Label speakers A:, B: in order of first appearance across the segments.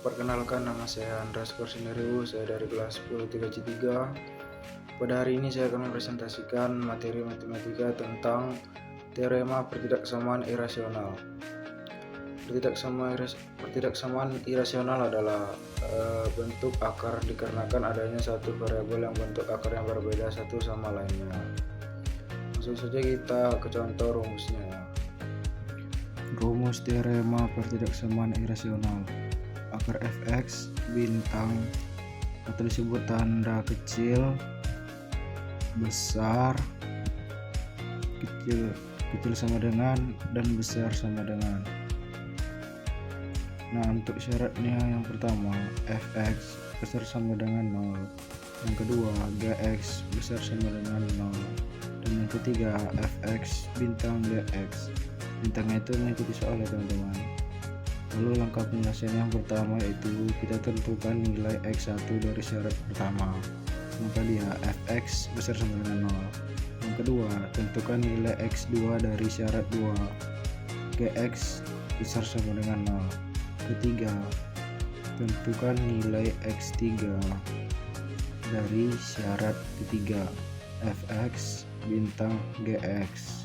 A: Perkenalkan, nama saya Andras Korsineriu, saya dari kelas 10 3C3. Pada hari ini saya akan mempresentasikan materi matematika tentang teorema pertidaksamaan irasional. Pertidaksamaan irasional adalah bentuk akar dikarenakan adanya satu variabel yang bentuk akar yang berbeda satu sama lainnya. Langsung saja kita ke contoh rumusnya. Rumus teorema pertidaksamaan irasional. Akar fx bintang atau disebut tanda kecil, besar, kecil sama dengan, dan besar sama dengan. Nah, untuk syaratnya yang pertama fx besar sama dengan 0, yang kedua gx besar sama dengan 0, dan yang ketiga fx bintang gx. Bintangnya itu mengikuti soal ya teman-teman. Lalu langkah penyelesaian yang pertama yaitu kita tentukan nilai x1 dari syarat pertama, maka dia fx besar sama dengan 0. Yang kedua, tentukan nilai x2 dari syarat 2, gx besar sama dengan 0. Ketiga, tentukan nilai x3 dari syarat ketiga, fx bintang gx.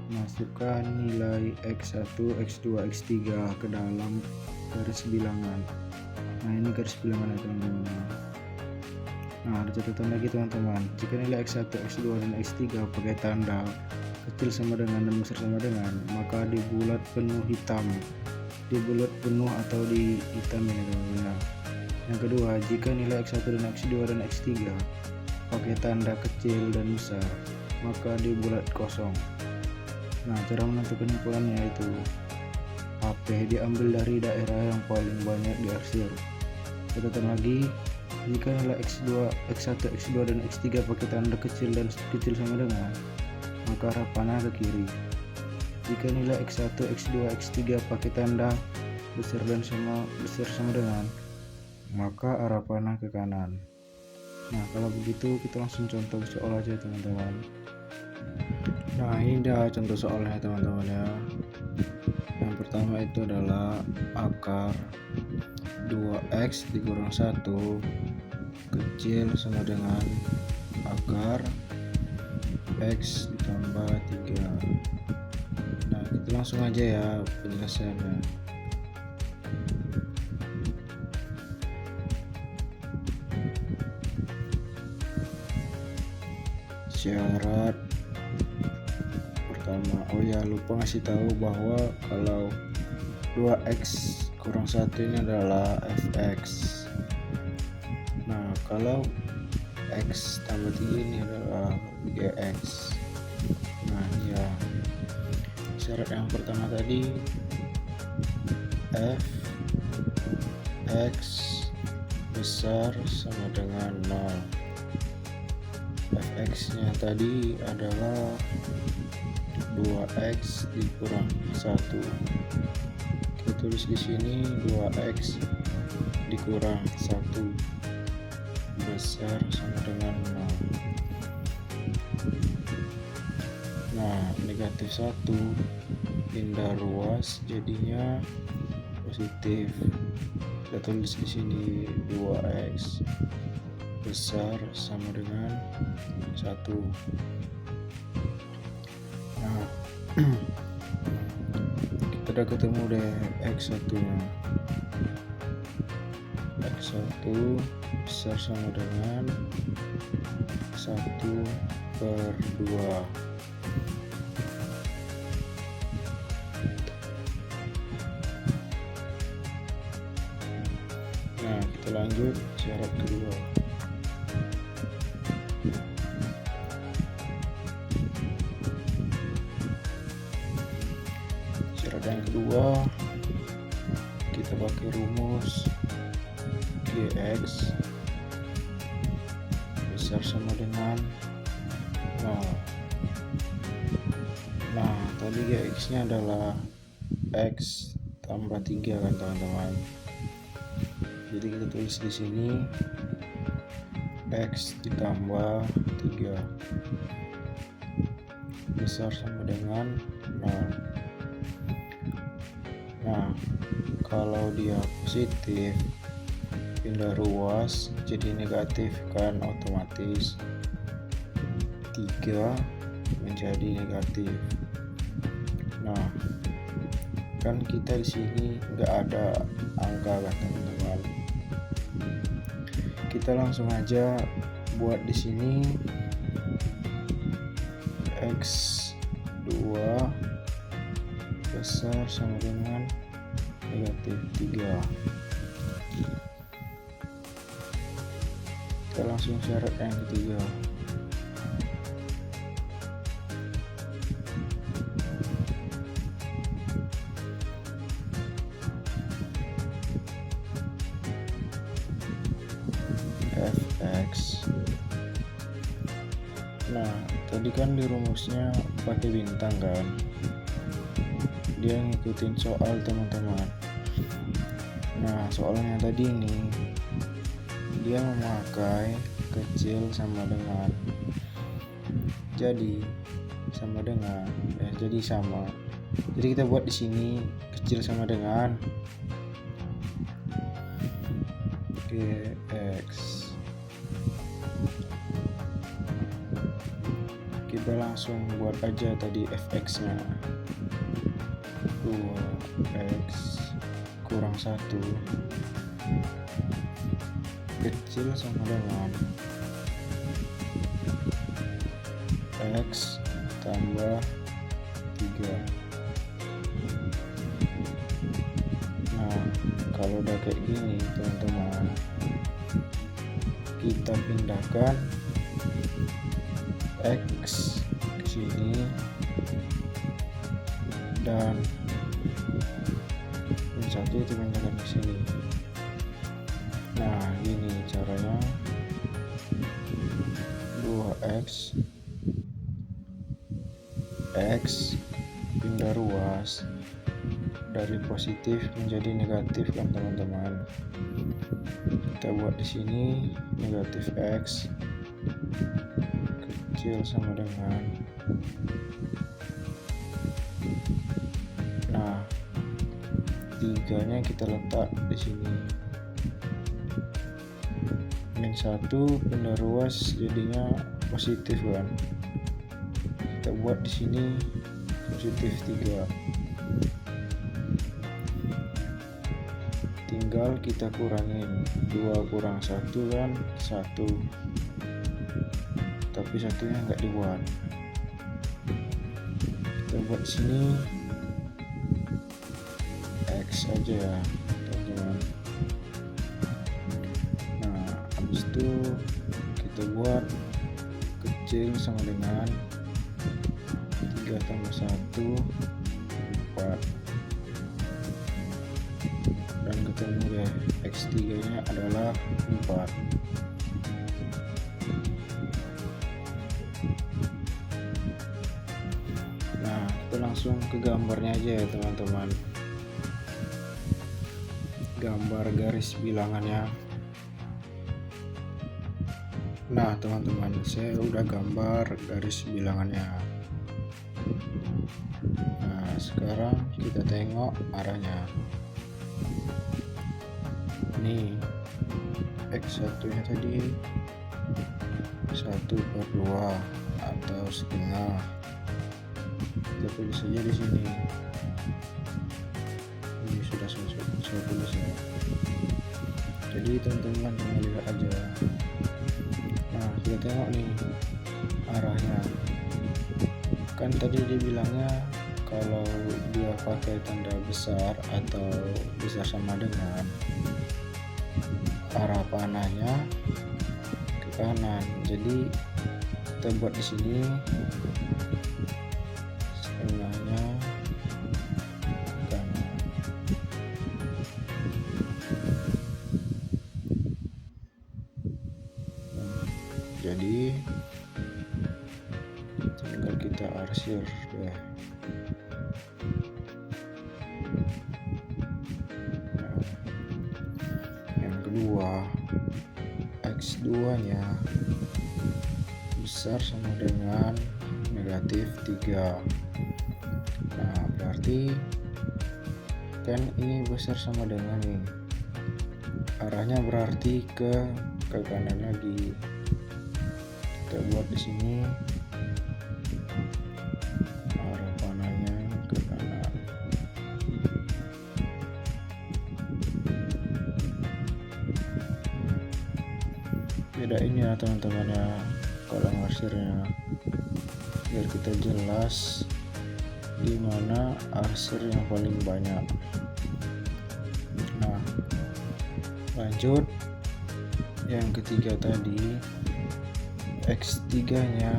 A: Masukkan nilai x1, x2, x3 ke dalam garis bilangan. Nah, ini garis bilangan ya teman-teman. Nah, ada catatan lagi teman-teman. Jika nilai x1, x2, dan x3 pakai tanda kecil sama dengan dan besar sama dengan, maka di bulat penuh hitam, di bulat penuh atau di hitam ya teman-teman. Yang kedua, jika nilai x1 dan x2 dan x3 pakai tanda kecil dan besar, maka di bulat kosong. Nah, cara menentukan ukurannya yaitu HP diambil dari daerah yang paling banyak diarsir. Catatan lagi, jika nilai x1, x2, dan x3 pakai tanda kecil dan kecil sama dengan, maka arah panah ke kiri. Jika nilai x1, x2, x3 pakai tanda besar sama dengan, maka arah panah ke kanan. Nah, kalau begitu kita langsung contoh soal aja teman-teman. Nah, ini dia contoh soalnya teman-teman ya. Yang pertama itu adalah akar 2x dikurang 1 kecil sama dengan akar x ditambah 3. Nah, kita langsung aja ya penjelasannya. Syarat pertama, lupa ngasih tahu bahwa kalau 2x kurang 1 ini adalah fx. Nah, kalau x tambah 3 ini adalah gx. Nah, ya syarat yang pertama tadi fx besar sama dengan 0. fx nya tadi adalah 2x dikurang 1. Kita tulis di sini 2x dikurang 1 besar sama dengan 0. Nah, negatif 1 pindah ruas jadinya positif. Kita tulis di sini 2x besar sama dengan 1. Nah, kita udah ketemu deh x1 nya. x1 besar sama dengan 1/2. Nah, kita lanjut syarat kedua. Syarat yang kedua, kita pakai rumus gx besar sama dengan 0. Nah, tadi gx nya adalah x tambah 3 kan teman-teman. Jadi kita tulis di sini x ditambah 3. besar sama dengan 0. Nah, kalau dia positif pindah ruas jadi negatif kan, otomatis 3 menjadi negatif. Nah, kan kita di sini nggak ada angka kan teman-teman. Kita langsung aja buat di sini X2 besar sama dengan negatif 3. Kita langsung syarat yang ketiga. Fx. Nah, tadi kan di rumusnya pakai bintang kan, dia ngikutin soal teman-teman. Nah, soalnya tadi ini dia memakai kecil sama dengan, jadi sama dengan, jadi sama. Jadi kita buat di sini kecil sama dengan X. Kita langsung buat aja tadi fx nya 2x kurang 1 kecil sama dengan x tambah 3. Nah, kalau udah kayak gini teman-teman, kita pindahkan X ke sini dan yang satu itu pindahkan ke sini. Nah, gini caranya. 2x X pindah ruas dari positif menjadi negatif kan teman-teman. Kita buat di sini negatif X kecil sama dengan, nah 3-nya kita letak di sini. -1 pindah ruas jadinya positif kan. Kita buat di sini positif 3. Tinggal kita kurangin 2 kurang 1 kan 1, tapi satunya nggak dibuat. Kita buat sini X aja ya teman-teman. Nah, habis itu kita buat kecil sama dengan 3 tambah 1 4, dan ketemu deh X3 nya adalah 4. Nah, kita langsung ke gambarnya aja ya teman-teman. Gambar garis bilangannya. Nah teman-teman, saya udah gambar garis bilangannya. Nah, sekarang kita tengok arahnya. Ini X1 nya tadi 1/2 atau setengah. Kita tulis saja di sini. Ini sudah saya tulis ya. Jadi teman-teman lihat aja. Nah, kita tengok nih arahnya. Kan tadi dibilangnya kalau dia pakai tanda besar atau besar sama dengan, arah panahnya ke kanan. Jadi kita buat di sini setengahnya ke kanan. Jadi tinggal kita arsir deh. Nah, yang kedua X2 nya besar sama dengan negatif 3. Nah berarti kan ini besar sama dengan nih, arahnya berarti ke kanan lagi. Kita buat di sini arah panahnya ke kanan. Bedain ya teman-teman ya kolom arsirnya, biar kita jelas di mana arsir yang paling banyak. Nah lanjut yang ketiga tadi, X3 nya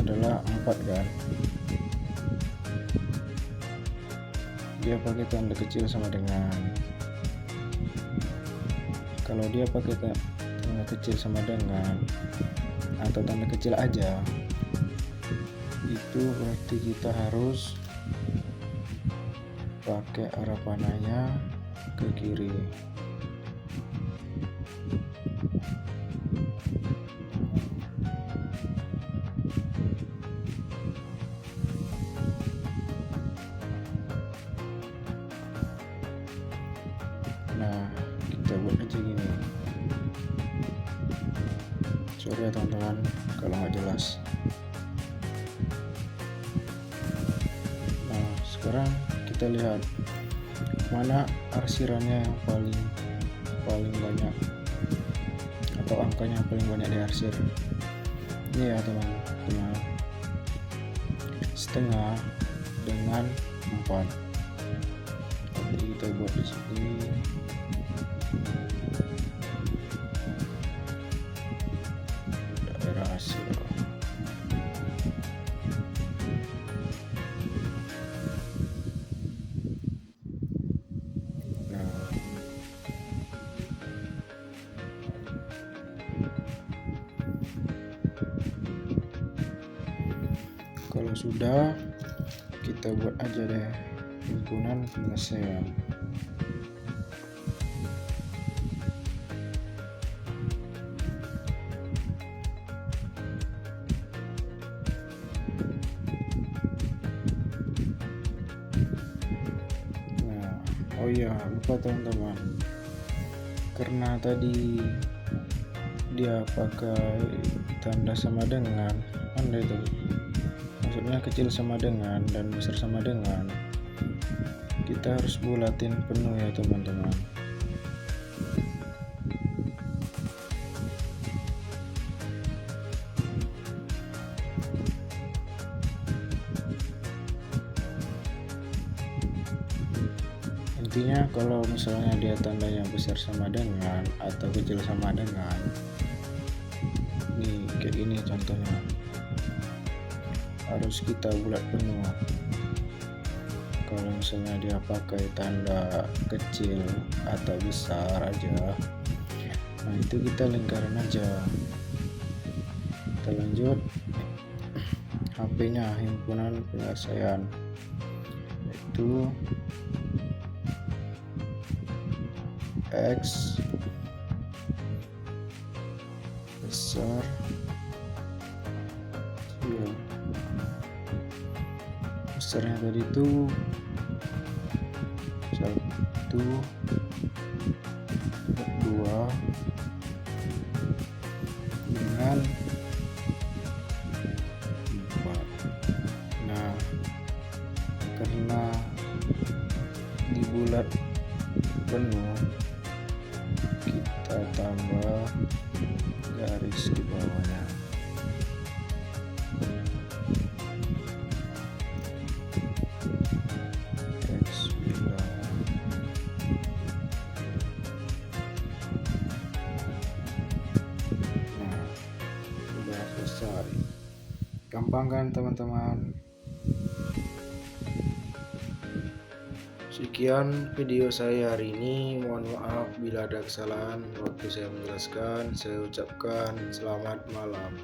A: adalah 4 kan, dia pakai tanda kecil sama dengan, kalau dia pakai tanda kecil sama dengan atau tanda kecil aja, itu berarti kita harus pakai arah panahnya ke kiri. Nah kita buat aja gini, sorry ya teman-teman kalau nggak jelas. Nah sekarang kita lihat mana arsirannya yang paling banyak atau angkanya yang paling banyak diarsir. Ini ya teman-teman, setengah dengan 4. Nanti kita buat di sini. Daerah hasil. Nah kalau sudah, kita buat aja deh himpunan penyelesaian. Nah oh iya lupa teman-teman, karena tadi dia pakai tanda sama dengan, pandai tadi maksudnya kecil sama dengan dan besar sama dengan, kita harus bulatin penuh ya teman-teman. Intinya kalau misalnya dia tandanya besar sama dengan atau kecil sama dengan, nih kayak gini contohnya, harus kita bulat penuh. Kalau misalnya dia pakai tanda kecil atau besar aja, nah itu kita lingkaran aja. Kita lanjut HP-nya, himpunan penyelesaian, yaitu X besar ya. Besarnya tadi itu 1, 2, dengan 4. Nah karena dibulat penuh, kita tambah garis di bawahnya. X bilang nah sudah selesai, gampang kan teman-teman. Sekian video saya hari ini, mohon maaf bila ada kesalahan waktu saya menjelaskan. Saya ucapkan selamat malam.